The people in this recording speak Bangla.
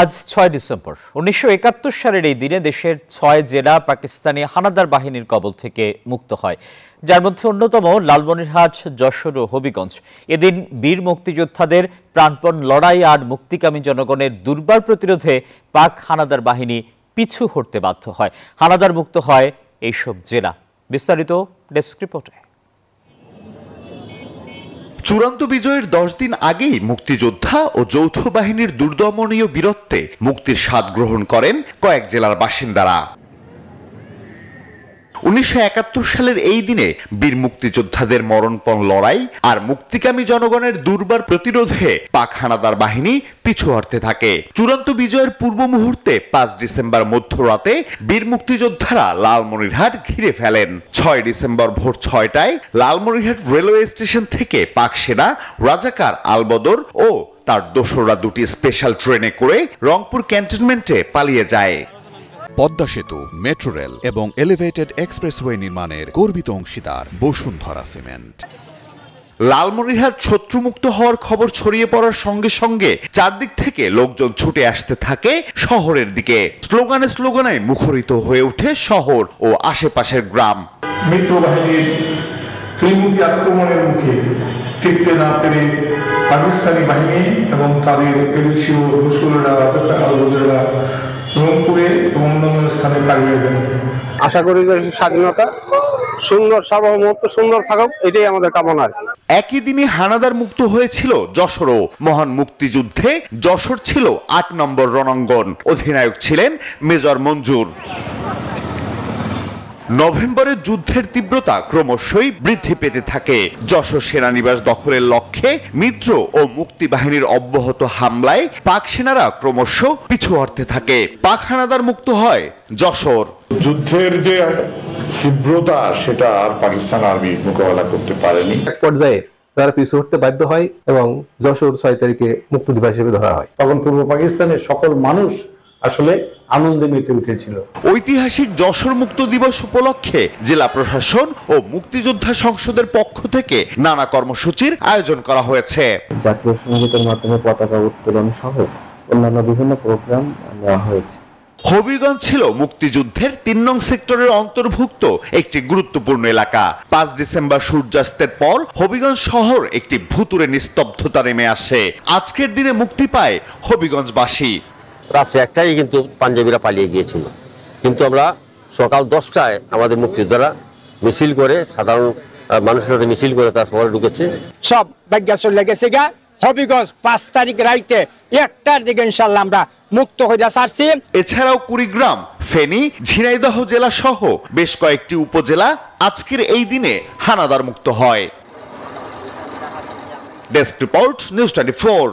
আজ ৬ ডিসেম্বর ১৯৭১ সালের এই দিনে দেশের ৬ জেলা পাকিস্তানি হানাদার বাহিনীর কবল থেকে মুক্ত হয়, যার মধ্যে অন্যতম লালমনিরহাট, যশোর ও হবিগঞ্জ। এদিন বীর মুক্তিযোদ্ধাদের প্রাণপণ লড়াই আর মুক্তিকামী জনগণের দুর্বার প্রতিরোধে পাক হানাদার বাহিনী পিছু হটতে বাধ্য হয়। হানাদার মুক্ত হয় এইসব জেলা। বিস্তারিত ডেস্ক রিপোর্টে। চূড়ান্ত বিজয়ের ১০ দিন আগেই মুক্তিযোদ্ধা ও যৌথ বাহিনীর দুর্দমনীয় বীরত্বে মুক্তির স্বাদ গ্রহণ করেন কয়েক জেলার বাসিন্দারা। ১৯৭১ সালের এই দিনে বীর মুক্তিযোদ্ধাদের মরণপণ লড়াই আর মুক্তিকামী জনগণের দুর্বার প্রতিরোধে পাক হানাদার বাহিনী পিছু হটতে থাকে। চূড়ান্ত বিজয়ের পূর্ব মুহূর্তে ৫ ডিসেম্বর মধ্যরাতে বীর মুক্তিযোদ্ধারা লালমনিরহাট ঘিরে ফেলেন। ৬ ডিসেম্বর ভোর ৬টায় লালমনিরহাট রেলওয়ে স্টেশন থেকে পাক সেনা রাজাকার আলবদর ও তার দোসররা দুটি স্পেশাল ট্রেনে করে রংপুর ক্যান্টনমেন্টে পালিয়ে যায়। পদ্মা সেতু, মেট্রো রেল এবং এলিভেটেড এক্সপ্রেসওয়ে নির্মাণের গর্বিত অংশীদার বসুন্ধরা সিমেন্ট। লালমনিরহাট শত্রুমুক্ত হওয়ার খবর ছড়িয়ে পড়ার সঙ্গে সঙ্গে চারদিক থেকে লোকজন ছুটে আসতে থাকে শহরের দিকে। স্লোগানে স্লোগানে মুখরিত হয়ে ওঠে শহর ও আশেপাশের গ্রাম। মিত্র বাহিনীর ত্রিমুখী আক্রমণের মুখে টিকতে না পেরে পাকিস্তানি বাহিনী এবং তাদের এদেশীয় দোসররা, রাজাকার আলবদররা রংপুরে এবং অন্যান্য স্থানে পালিয়ে যায়। আশা করি যে স্বাধীনতা সুন্দর, সার্বভৌমত্ব সুন্দর থাকুক, এটাই আমাদের কামনা। একই দিনে হানাদার মুক্ত হয়েছিল যশোরও। মহান মুক্তিযুদ্ধে যশোর ছিল ৮ নম্বর রণাঙ্গন। অধিনায়ক ছিলেন মেজর মঞ্জুর। নভেম্বরের যুদ্ধের তীব্রতা ক্রমশই বৃদ্ধি পেতে থাকে। যশোর সেনানিবাস দখলের লক্ষ্যে মিত্র ও মুক্তি বাহিনীর অব্যাহত হামলায় পাক সেনারা ক্রমশ পিছু হটতে থাকে। পাক হানাদার মুক্ত হয় যশোর। যুদ্ধের যে তীব্রতা সেটা আর পাকিস্তান আর্মি মোকাবেলা করতে পারেনি। এক পর্যায়ে তারা পিছু হটতে বাধ্য হয় এবং যশোর ৬ তারিখে মুক্ত দিবস হিসেবে ধরা হয়। তখন পূর্ব পাকিস্তানের সকল মানুষ আসলে আনন্দে মেতে উঠেছিল। ঐতিহাসিক যশোর মুক্ত দিবস উপলক্ষে জেলা প্রশাসন ও মুক্তিযোদ্ধা সংসদের পক্ষ থেকে নানা কর্মসূচির আয়োজন করা হয়েছে। জাতীয় সঙ্গীতের মাধ্যমে পতাকা উত্তোলন সহ অন্যান্য বিভিন্ন প্রোগ্রাম নেওয়া হয়েছে। হবিগঞ্জ ছিল মুক্তিযুদ্ধের ৩ নং সেক্টরের অন্তর্ভুক্ত একটি গুরুত্বপূর্ণ এলাকা। ৫ ডিসেম্বর সূর্যাস্তের পর হবিগঞ্জ শহর একটি ভুতুড়ে নিস্তব্ধতা নেমে আসে। আজকের দিনে মুক্তি পায় হবিগঞ্জবাসী। রাত্রে ১টায় কিন্তু পাঞ্জাবিরা পালিয়ে গিয়েছিল, কিন্তু আমরা সকাল ১০টায় আমাদের মুক্তিযোদ্ধারা মিছিল করে, সাধারণ মানুষের সাথে মিছিল করে তার শহরে ঢুকেছে। সব ভাগ্য চলে গেছে গা। হবিগঞ্জ ৫ তারিখ রাইতে ১টার দিকে ইনশাল্লাহ আমরা মুক্ত হয়ে আসছি। এছাড়াও কুড়িগ্রাম, ফেনী, ঝিনাইদহ জেলা সহ বেশ কয়েকটি উপজেলা আজকের এই দিনে হানাদার মুক্ত হয়। Desk report, news 24।